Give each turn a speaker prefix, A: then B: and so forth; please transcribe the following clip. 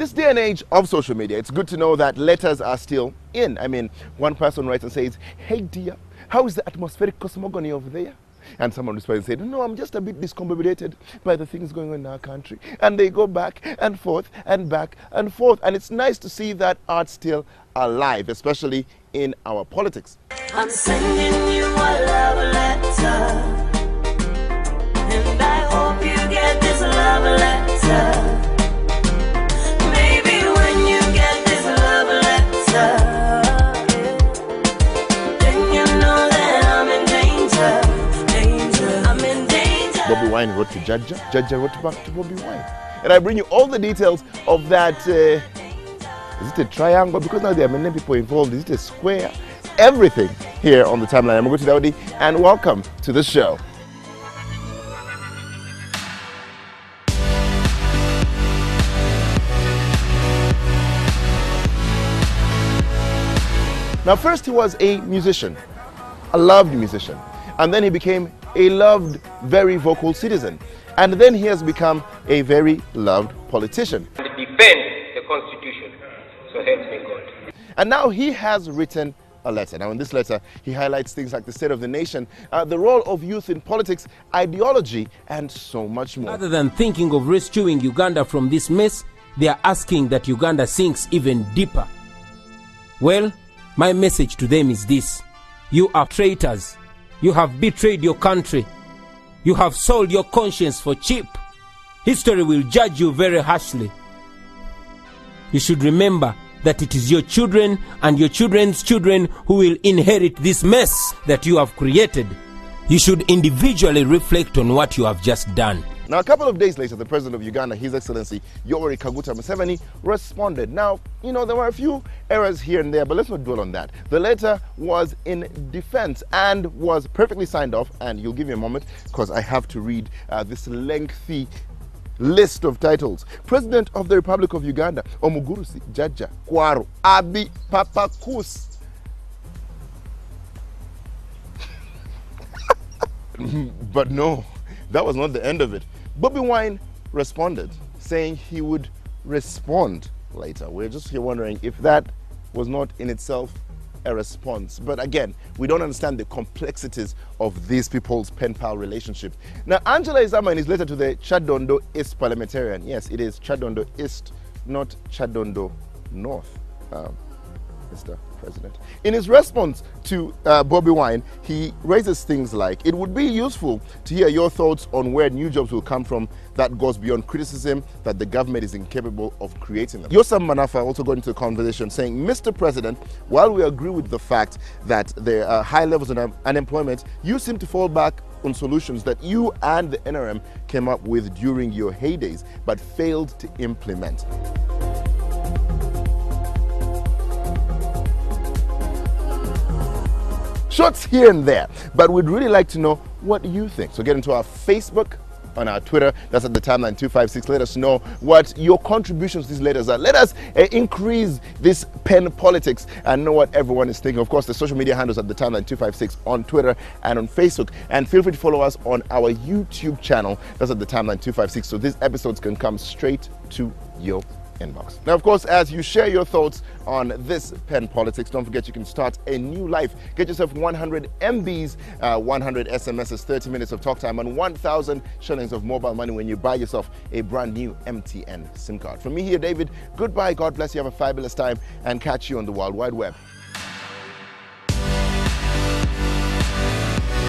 A: this day and age of social media, it's good to know that letters are still in. I mean, one person writes and says, "Hey dear, how is the atmospheric cosmogony over there?" And someone responds and says, "No, I'm just a bit discombobulated by the things going on in our country." And they go back and forth and back and forth. And it's nice to see that art still alive, especially in our politics.
B: I'm sending you a love letter, and I hope you get this love letter. Maybe when you get this love letter, then you know that I'm in danger. I'm in danger.
A: Bobi Wine wrote to Jaja, Jaja wrote back to Bobi Wine. And I bring you all the details of that. Is it a triangle? Because now there are many people involved. Is it a square? Everything here on the timeline. I'm Guti Daudi, and welcome to the show. Now, first he was a musician, a loved musician, and then he became a loved, very vocal citizen, and then he has become a very loved politician.
C: And defend the Constitution, so help me God.
A: And now he has written a letter. Now in this letter, he highlights things like the state of the nation, the role of youth in politics, ideology, and so much more.
D: Rather than thinking of rescuing Uganda from this mess, they are asking that Uganda sinks even deeper. Well, my message to them is this: you are traitors. You have betrayed your country. You have sold your conscience for cheap. History will judge you very harshly. You should remember that it is your children and your children's children who will inherit this mess that you have created. You should individually reflect on what you have just done.
A: Now, a couple of days later, the president of Uganda, His Excellency Yoweri Kaguta Museveni, responded. Now, you know, there were a few errors here and there, but let's not dwell on that. The letter was in defense and was perfectly signed off, and you'll give me a moment because I have to read this lengthy list of titles. President of the Republic of Uganda, Omugurusi Jaja Kwaro Abi Papakus. But no, that was not the end of it. Bobi Wine responded, saying he would respond later. We're just here wondering if that was not in itself a response. But again, we don't understand the complexities of these people's pen-pal relationship. Now, Angela Izama, in his letter to the Chadondo East parliamentarian, yes, it is Chadondo East, not Chadondo North, Mr. President. In his response to Bobi Wine, he raises things like, it would be useful to hear your thoughts on where new jobs will come from that goes beyond criticism that the government is incapable of creating them. Yosam Manafa also got into the conversation saying, Mr. President, while we agree with the fact that there are high levels of unemployment, you seem to fall back on solutions that you and the NRM came up with during your heydays, but failed to implement. Shots here and there, but we'd really like to know what you think. So get into our Facebook, on our Twitter, that's at the timeline 256. Let us know what your contributions to these letters are. Let us increase this pen politics and know what everyone is thinking. Of course, the social media handles at the timeline 256 on Twitter and on Facebook. And feel free to follow us on our YouTube channel, that's at the timeline 256, so these episodes can come straight to your inbox. Now, of course, as you share your thoughts on this pen politics, don't forget you can start a new life. Get yourself 100 MBs, 100 SMSs, 30 minutes of talk time, and 1,000 shillings of mobile money when you buy yourself a brand new MTN SIM card. From me here, David, goodbye, God bless you, have a fabulous time, and catch you on the World Wide Web.